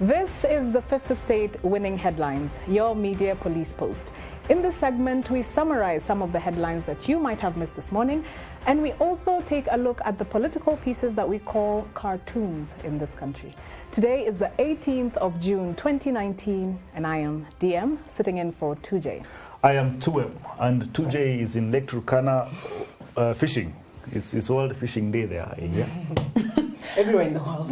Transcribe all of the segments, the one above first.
This is the Fifth Estate Winning Headlines, your media police post. In this segment, we summarize some of the headlines that you might have missed this morning, and we also take a look at the political pieces that we call cartoons in this country. Today is the 18th of June 2019, and I am DM, sitting in for 2J. I am 2M, and 2J is in Lake Turkana fishing. It's World Fishing Day there, yeah? Everywhere in the world.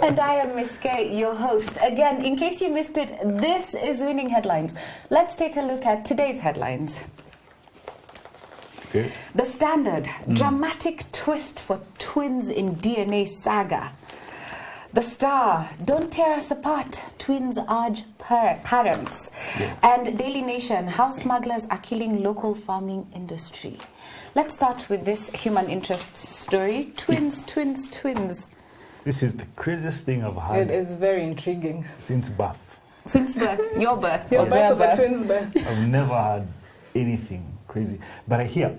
And I am Miss K, your host. Again, in case you missed it, this is Winning Headlines. Let's take a look at today's headlines. Okay. The Standard, dramatic twist for twins in DNA saga. The Star, don't tear us apart, twins urge parents. Yeah. And Daily Nation, how smugglers are killing local farming industry. Let's start with this human interest story. Twins. This is the craziest thing I've had. It is very intriguing. Since birth. Since birth, your birth, Your or their birth of a birth. twins' birth. I've never had anything crazy. But I hear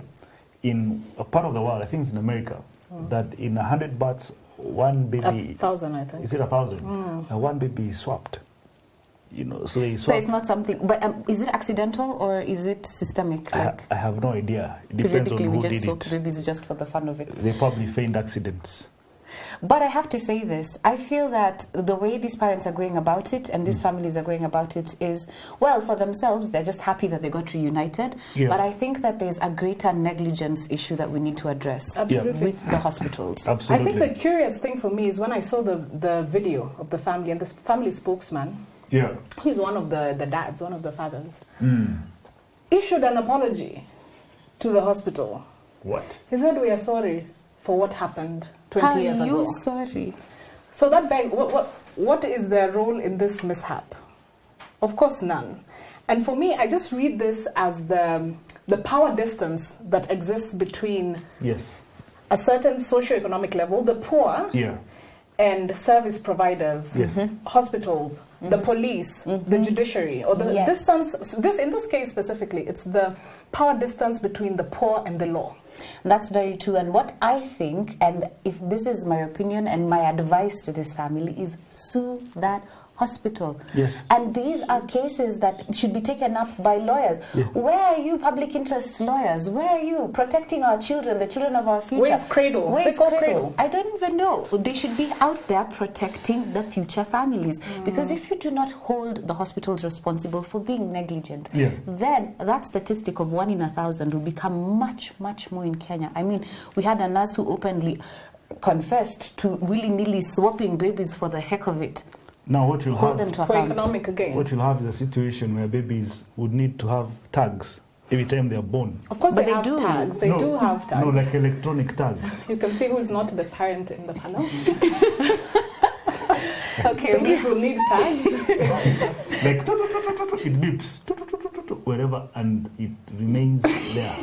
in a part of the world, I think it's in America, that in 100 births, one baby... 1,000, I think. Is it 1,000? One baby is swapped. You know, so they So swap. it's not something, but is it accidental or is it systemic? Like I have no idea. It depends on periodically we who just did sort it. babies just for the fun of it. They probably feigned accidents. But I have to say this, I feel that the way these parents are going about it and these families are going about it is, well, for themselves, they're just happy that they got reunited. Yeah. But I think that there's a greater negligence issue that we need to address Absolutely. with the hospitals. Absolutely. I think the curious thing for me is when I saw the video of the family and the family spokesman, Yeah. he's one of the dads, one of the fathers, issued an apology to the hospital. What? He said, we are sorry for what happened 20 How years are ago. you sorry? So that begs, what is their role in this mishap? Of course, none. And for me, I just read this as the power distance that exists between Yes. a certain socioeconomic level, the poor, Yeah. and service providers, Yes. hospitals, the police, the judiciary, or the Yes. distance. In this case specifically, it's the power distance between the poor and the law. That's very true. And what I think, and if this is my opinion and my advice to this family, is sue that hospital. Yes. And these are cases that should be taken up by lawyers. Yeah. Where are you public interest lawyers? Where are you protecting our children, the children of our future? Where's Cradle? Where's They call Cradle? Cradle. I don't even know. They should be out there protecting the future families. Because if you do not hold the hospitals responsible for being negligent, Yeah. then that statistic of 1 in 1,000 will become much, much more in Kenya. I mean, we had a nurse who openly confessed to willy-nilly swapping babies for the heck of it. Now what you'll Hold them have, to For account. economic gain. what you'll have is a situation where babies would need to have tags every time they're born. Of course, But they they have do. tags. They do have tags. No, like electronic tags. You can see who's not the parent in the panel. Okay, Babies will need tags. Like it beeps wherever, and it remains there.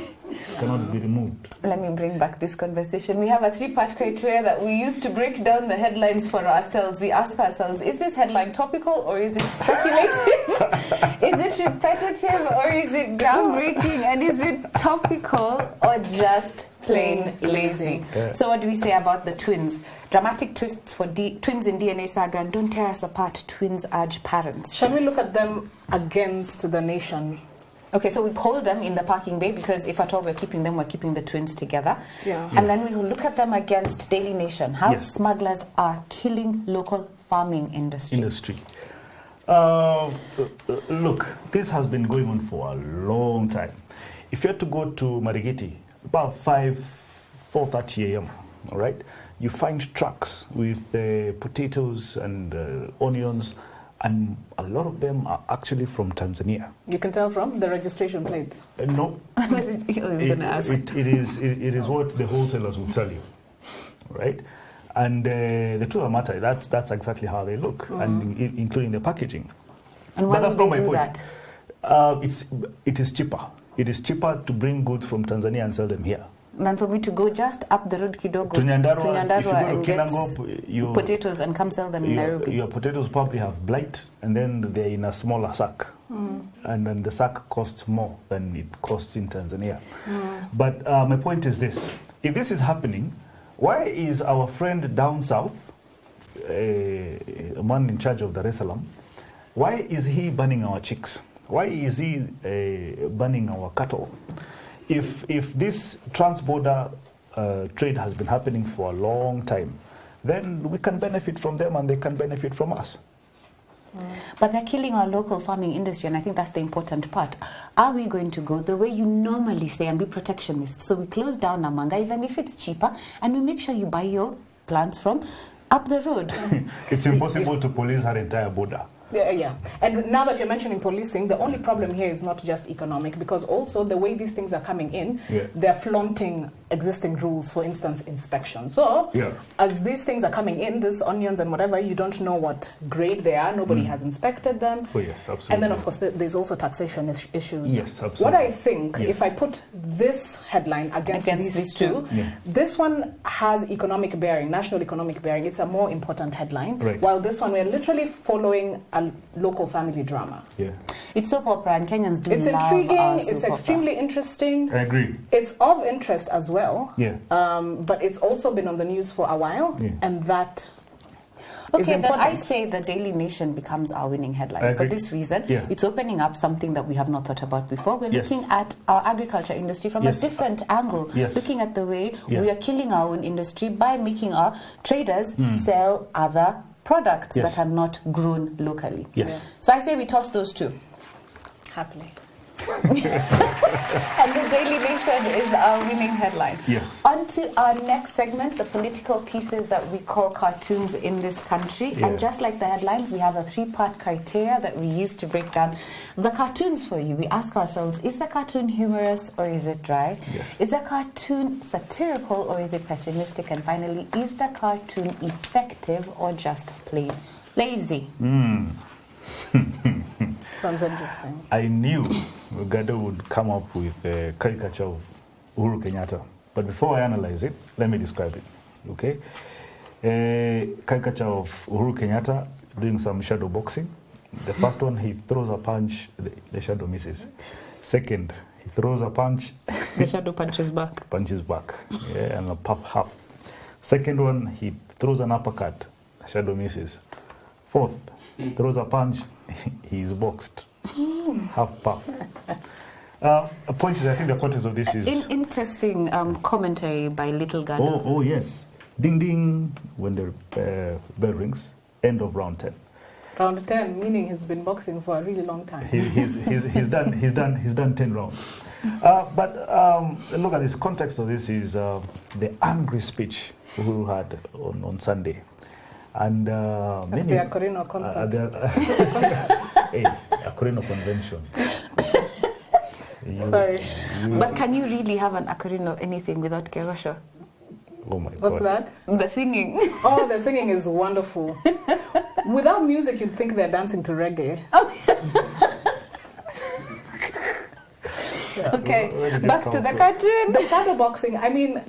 Cannot be removed. let me bring back this conversation. We have a 3-part criteria that we use to break down the headlines for ourselves. We ask ourselves, is this headline topical or is it speculative? Is it repetitive or is it groundbreaking? And is it topical or just plain lazy? Yeah. So what do we say about the twins? Dramatic twists for twins in DNA saga, and don't tear us apart, twins urge parents. Shall we look at them against the nation? Okay, so we hold them in the parking bay because if at all we're keeping them, we're keeping the twins together. Yeah. And then we will look at them against Daily Nation, how Yes. smugglers are killing local farming industry. Look, this has been going on for a long time. If you had to go to Marigiti, about 4:30 a.m., all right, you find trucks with potatoes and onions, and a lot of them are actually from Tanzania. You can tell from the registration plates. No, I was going to ask. it is what the wholesalers will tell you, right? And the truth of the matter, that's exactly how they look, and including the packaging. And why But that's would not they my do point. that? It is cheaper. It is cheaper to bring goods from Tanzania and sell them here. Than for me to go just up the road kidogo To Nyandarua, if you go to and get Kinangop, potatoes and come sell them in Nairobi. your potatoes probably have blight, and then they're in a smaller sack. And then the sack costs more than it costs in Tanzania. But my point is this. If this is happening, why is our friend down south a man in charge of Dar es Salaam, why is he banning our chicks? Why is he banning our cattle? If this trans-border trade has been happening for a long time, then we can benefit from them and they can benefit from us. But they're killing our local farming industry, and I think that's the important part. Are we going to go the way you normally say and be protectionist? So we close down Namanga, even if it's cheaper, and we make sure you buy your plants from up the road. It's impossible to police our entire border. Yeah. And now that you're mentioning policing, the only problem here is not just economic, because also the way these things are coming in, they're flaunting existing rules, for instance, inspection. So as these things are coming in, these onions and whatever, you don't know what grade they are. Nobody has inspected them. Oh, yes, absolutely. And then, of course, there's also taxation issues. Yes, absolutely. What I think, if I put this headline against these two, this one has economic bearing, national economic bearing. It's a more important headline. Right. While this one, we're literally following a local family drama. Yeah. It's soap opera, and Kenyans do It's love intriguing. our It's soap opera. extremely interesting. I agree. It's of interest as well. Yeah. But it's also been on the news for a while, and that. Okay, then I say the Daily Nation becomes our winning headline for this reason. It's opening up something that we have not thought about before. We're looking at our agriculture industry from a different angle, looking at the way we are killing our own industry by making our traders sell other products that are not grown locally. So I say we toss those two. Happily. And the Daily Nation is our winning headline. Yes. On to our next segment, the political pieces that we call cartoons in this country. And just like the headlines, we have a 3-part criteria that we use to break down the cartoons for you. We ask ourselves, is the cartoon humorous or is it dry? Yes. Is the cartoon satirical or is it pessimistic? And finally, is the cartoon effective or just plain lazy? Sounds interesting. I knew Gado would come up with a caricature of Uhuru Kenyatta. But before I analyze it, let me describe it. Okay? A caricature of Uhuru Kenyatta doing some shadow boxing. The first one, he throws a punch, the shadow misses. Second, he throws a punch. The shadow punches back. Punches back. And a puff half. Second one, he throws an uppercut. Shadow misses. Fourth, he throws a punch. He is boxed. Half puff. A point is, I think the context of this is... Interesting commentary by Little Gado. Oh, yes. Ding, ding, when the bell rings, end of round 10. Round 10, meaning he's been boxing for a really long time. He's done 10 rounds. But look at this. Context of this is the angry speech Uhuru had on Sunday. And That's the Akorino concert. Hey, Akorino convention. Sorry. But can you really have an Akorino anything without Kegosho? Oh my God. What's that? The singing. Oh, the singing is wonderful. Without music, you'd think they're dancing to reggae. Okay, back to the cartoon. The shadow boxing, I mean,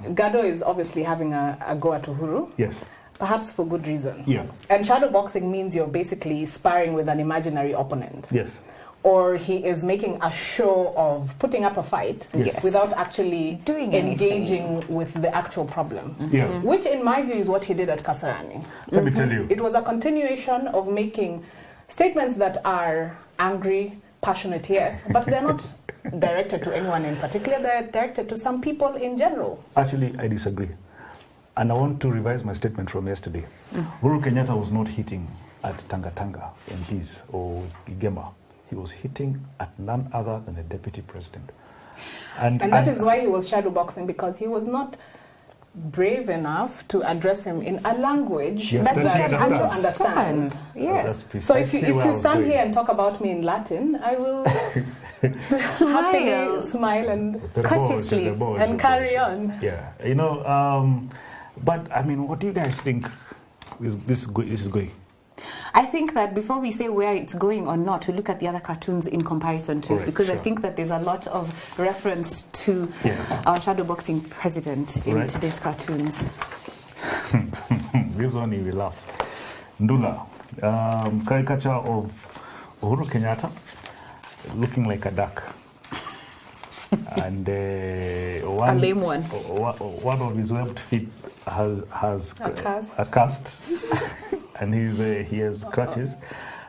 Gado is obviously having a go at Uhuru. Yes. Perhaps for good reason. Yeah. And shadow boxing means you're basically sparring with an imaginary opponent. Yes. Or he is making a show of putting up a fight without actually engaging with the actual problem. Which in my view is what he did at Kasarani. Let me tell you. It was a continuation of making statements that are angry, passionate, yes, but they're not directed to anyone in particular, they're directed to some people in general. Actually, I disagree. And I want to revise my statement from yesterday. Uhuru Kenyatta was not hitting at Tanga MPs or GEMA. He was hitting at none other than the deputy president. And that is why he was shadow boxing, because he was not brave enough to address him in a language that he can understand. Yes. So if you stand here and talk about me in Latin, I will happily smile and courteously and carry on. Yeah, you know. But I mean, what do you guys think this is going? I think that before we say where it's going or not, we look at the other cartoons in comparison to it, because I think that there's a lot of reference to our shadow boxing president in today's cartoons. This one you will laugh. Ndula, caricature of Uhuru Kenyatta looking like a duck. And A lame one. One of his webbed feet has A cast. and he has crutches,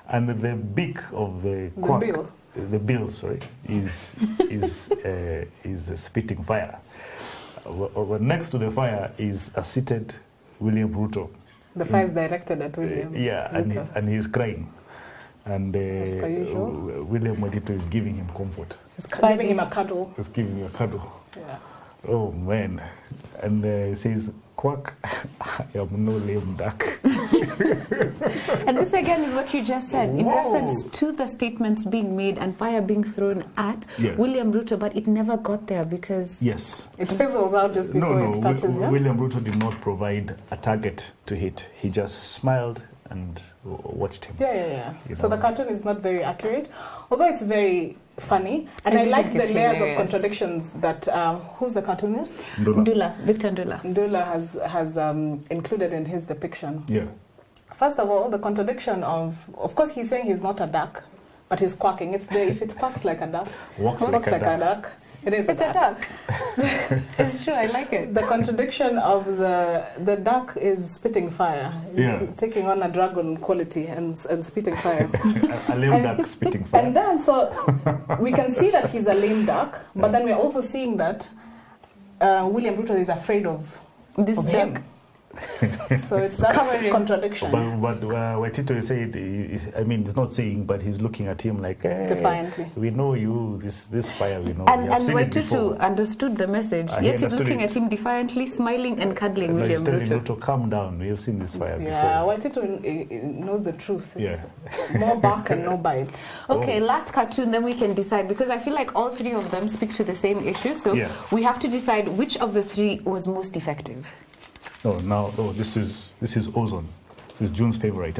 and the beak of the quack, the bill, sorry, is spitting fire. Next to the fire is a seated William Ruto. The fire is directed at William. And he's crying. And As per usual. William Wetito is giving him comfort. He's giving him a cuddle. He's giving him a cuddle. Yeah. Oh, man. And he says, quack, I am no lame duck. And this again is what you just said, in Whoa. reference to the statements being made and fire being thrown at William Ruto, but it never got there because... Yes. It fizzles out just before it touches him. William Ruto did not provide a target to hit. He just smiled and watched him. Yeah. So the cartoon is not very accurate, although it's very funny. And I like the layers of contradictions that, who's the cartoonist? Ndula, Victor Ndula. Ndula has included in his depiction. Yeah. First of all, the contradiction of course, he's saying he's not a duck, but he's quacking. It's there. If it quacks like a duck, walks like a duck. It is it's a duck. It's true, I like it. The contradiction of the duck is spitting fire. It's taking on a dragon quality and spitting fire. A lame duck spitting fire. And then, so we can see that he's a lame duck, but then we're also seeing that William Ruto is afraid of this duck. him. So it's that contradiction. But Wetito is saying, I mean, he's not saying, but he's looking at him like, hey, defiantly. We know you, this fire, we know. And Wetito understood the message, yet he's looking at him defiantly, smiling and cuddling William Ruto. He's telling Ruto, calm down, we have seen this fire before. Yeah, Wetito knows the truth. It's more bark and no bite. Okay, last cartoon, then we can decide, because I feel like all three of them speak to the same issue, so we have to decide which of the three was most effective. This is Ozone. This is June's favorite.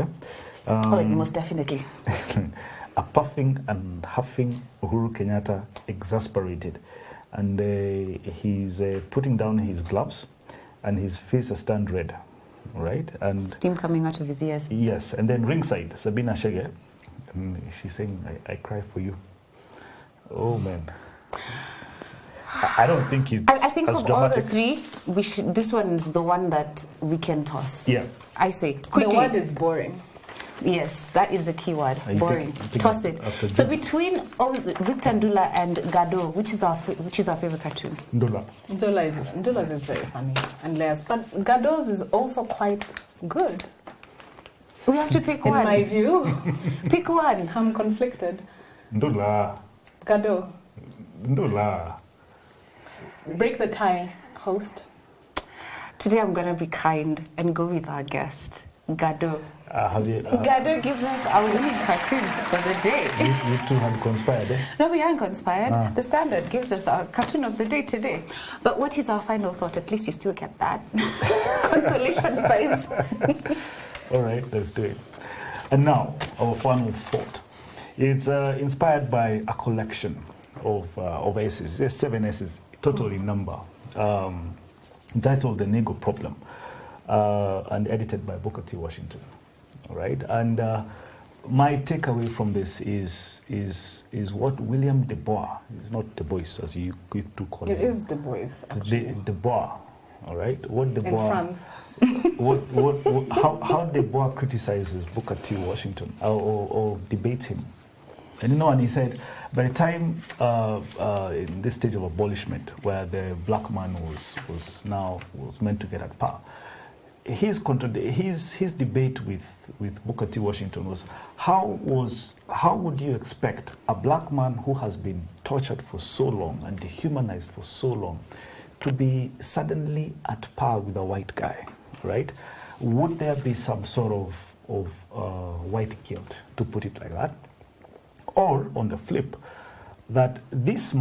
Most definitely. A puffing and huffing Uhuru Kenyatta, exasperated, and he's putting down his gloves, and his face has turned red, right? And steam coming out of his ears. Yes, and then ringside, Sabina Chege, and she's saying, "I cry for you." Oh man. I don't think it's I think as of dramatic. all the three, this one is the one that we can toss. Yeah. I say quickly. The word is boring. Yes, that is the key word. Boring. Toss it. So between Victor Ndula and Gado, which is our favorite cartoon? Ndula's is very funny and layers, but Gado's is also quite good. We have to pick one. In my view. Pick one. I'm conflicted. Ndula. Gado. Ndula. Break the tie, host. Today I'm going to be kind and go with our guest, Gado. Gado gives us our winning cartoon for the day. You two have conspired, eh? No, we haven't conspired. The Standard gives us our cartoon of the day today. But what is our final thought? At least you still get that consolation prize. All right, let's do it. And now, our final thought. It's inspired by a collection of essays. There's 7 essays, total in number, entitled The Nego Problem, and edited by Booker T. Washington. All right, and my takeaway from this is what William Du Bois, it's not Du Bois as you quick to call it. It is Du Bois, actually. Du Bois, all right? What Du Bois, in France. how Du Bois criticizes Booker T. Washington or debates him. And he said, by the time in this stage of abolishment, where the black man was meant to get at power, his debate with Booker T. Washington was how would you expect a black man who has been tortured for so long and dehumanized for so long to be suddenly at par with a white guy, right? Would there be some sort of white guilt, to put it like that? Or on the flip, that this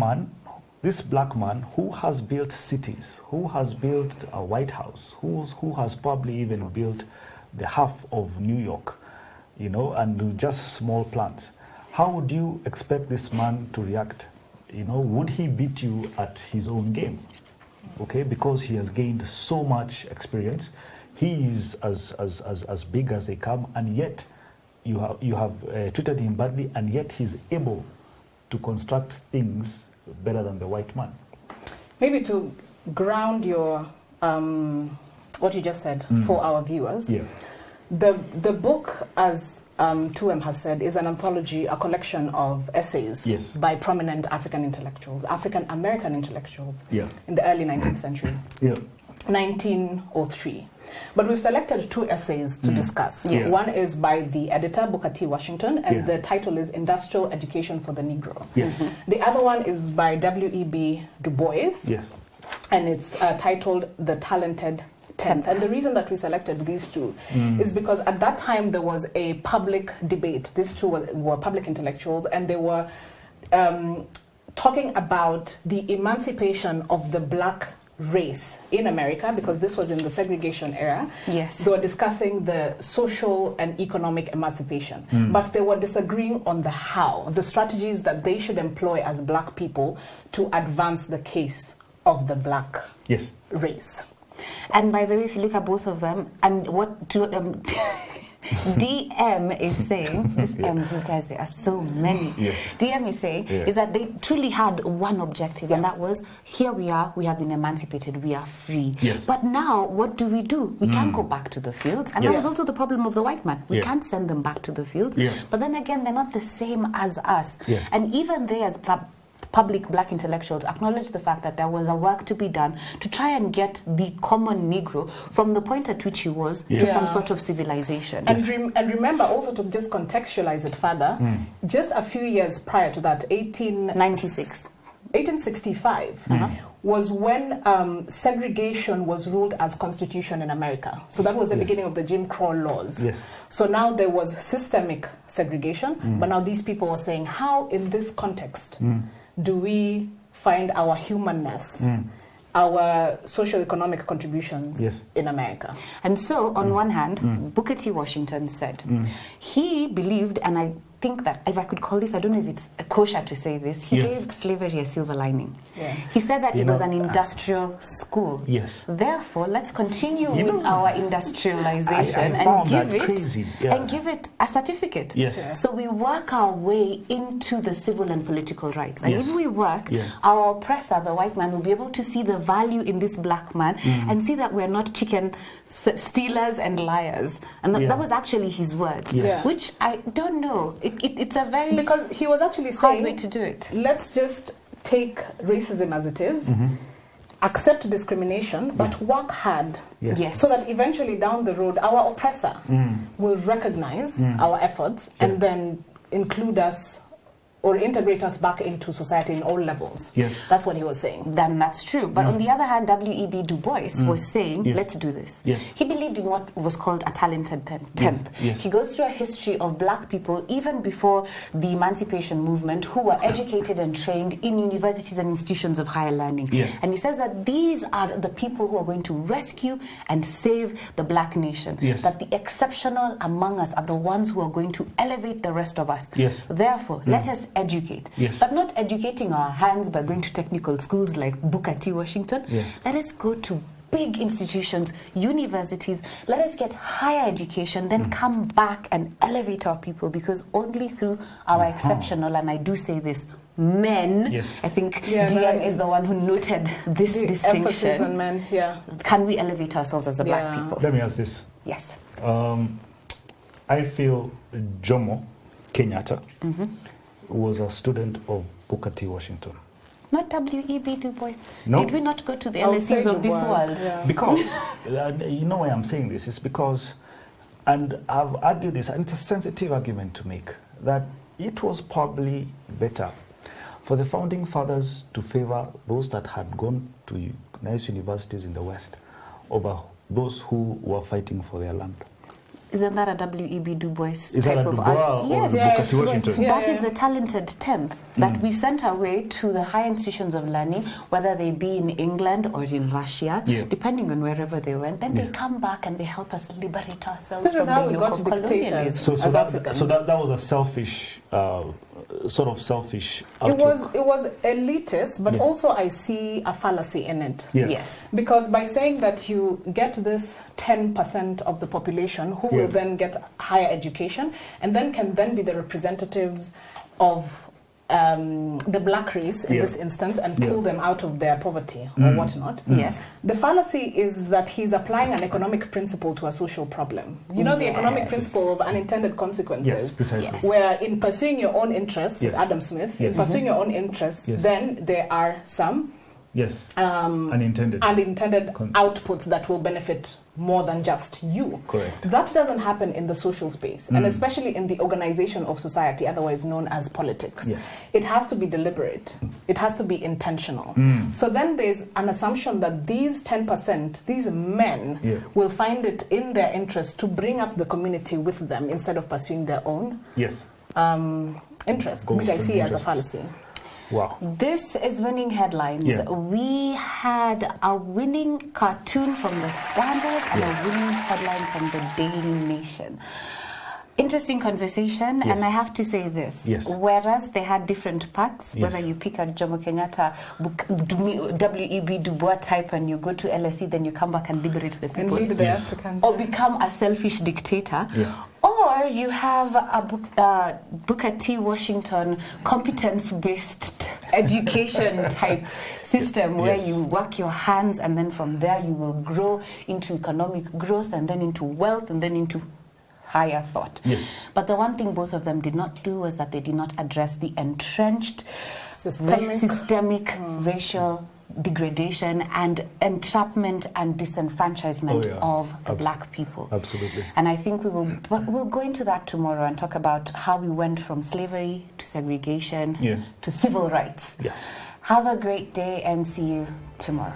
black man who has built cities, who has built a White House, who has probably even built the half of New York, and just small plants, how would you expect this man to react? Would he beat you at his own game? Okay, because he has gained so much experience. He is as big as they come, and yet you have treated him badly, and yet he's able to construct things better than the white man. maybe to ground your what you just said for our viewers. Yeah. The book, as Tuem has said, is an anthology, a collection of essays by prominent African intellectuals, African American intellectuals in the early 19th century, 1903. But we've selected 2 essays to discuss. One is by the editor, Booker T. Washington, and the title is Industrial Education for the Negro. The other one is by W.E.B. Du Bois, and it's titled The Talented Tenth. And the reason that we selected these 2 is because at that time there was a public debate. These 2 were public intellectuals, and they were talking about the emancipation of the black race in America, because this was in the segregation era. They were discussing the social and economic emancipation, but they were disagreeing on the how, the strategies that they should employ as black people to advance the case of the black race. And by the way, if you look at both of them, and what DM is saying, these M's, you guys, there are so many. DM is saying is that they truly had one objective, and that was, here we are, we have been emancipated, we are free. But now, what do? We can't go back to the fields. And that was also the problem of the white man. We can't send them back to the fields. But then again, they're not the same as us. And even they, as public black intellectuals, acknowledge the fact that there was a work to be done to try and get the common Negro from the point at which he was to some sort of civilization. And remember also, to just contextualize it further, just a few years prior to that, 1865 was when segregation was ruled as constitution in America. So that was the beginning of the Jim Crow laws. So now there was systemic segregation, but now these people were saying, how in this context do we find our humanness, our socio-economic contributions in America? And so, on one hand, Booker T. Washington said, he believed, and I think that, if I could call this, I don't know if it's kosher to say this, he gave slavery a silver lining. He said that it was an industrial school. Therefore, let's continue with our industrialization and give it a certificate. So we work our way into the civil and political rights. And if we work, our oppressor, the white man, will be able to see the value in this black man and see that we're not chicken stealers and liars. And that was actually his words, which I don't know. It's a very, because he was actually saying, hard way to do it. Let's just take racism as it is, accept discrimination, but work hard, so that eventually down the road our oppressor will recognize our efforts and then include us or integrate us back into society in all levels. That's what he was saying. Then that's true. But on the other hand, W.E.B. Du Bois was saying, let's do this. He believed in what was called a talented tenth. He goes through a history of black people, even before the emancipation movement, who were educated and trained in universities and institutions of higher learning. And he says that these are the people who are going to rescue and save the black nation. That the exceptional among us are the ones who are going to elevate the rest of us. Therefore, let us educate, but not educating our hands by going to technical schools like Booker T. Washington. Let us go to big institutions, universities, let us get higher education, then come back and elevate our people, because only through our exceptional, and I do say this, men, I think DM is the one who noted this distinction. Emphasis on men, Can we elevate ourselves as a black people? Let me ask this. Yes. I feel Jomo Kenyatta was a student of Booker T. Washington. Not W.E.B. Du Bois. No. Did we not go to the LSEs of this world? Because, you know why I'm saying this? It's because, and I've argued this, and it's a sensitive argument to make, that it was probably better for the founding fathers to favor those that had gone to nice universities in the West over those who were fighting for their land. Isn't that a W.E.B. Du Bois Is type that a of Dubois or Booker T. Washington? That is the talented tenth that we sent away to the higher institutions of learning, whether they be in England or in Russia, depending on wherever they went. Then they come back and they help us liberate ourselves from the yoke of colonialism. So that was a selfish, sort of selfish outlook. It was elitist, but also I see a fallacy in it. Yes. Because by saying that you get this 10% of the population who will then get higher education and then can then be the representatives of the black race in this instance and pull them out of their poverty or whatnot. Yes. The fallacy is that he's applying an economic principle to a social problem. You know, the economic principle of unintended consequences. Yes, precisely. Yes. Where in pursuing your own interests, Adam Smith, in pursuing your own interests, then there are some unintended outputs that will benefit more than just you. Correct. That doesn't happen in the social space, and especially in the organization of society, otherwise known as politics. Yes. It has to be deliberate. It has to be intentional. So then there's an assumption that these 10%, these men, will find it in their interest to bring up the community with them instead of pursuing their own interests, which I see as a fallacy. Wow. This is winning headlines. We had a winning cartoon from the Standard and a winning headline from the Daily Nation. Interesting conversation, and I have to say this. Whereas they had different packs, whether you pick a Jomo Kenyatta, W.E.B. Du Bois type, and you go to LSE, then you come back and liberate the people. And lead the Africans. Or become a selfish dictator. Or you have a Booker T. Washington competence-based education type system where you work your hands, and then from there you will grow into economic growth, and then into wealth, and then into higher thought. But the one thing both of them did not do was that they did not address the entrenched systemic racial degradation and entrapment and disenfranchisement of the black people. Absolutely. And I think we'll go into that tomorrow and talk about how we went from slavery to segregation to civil rights. Have a great day and see you tomorrow.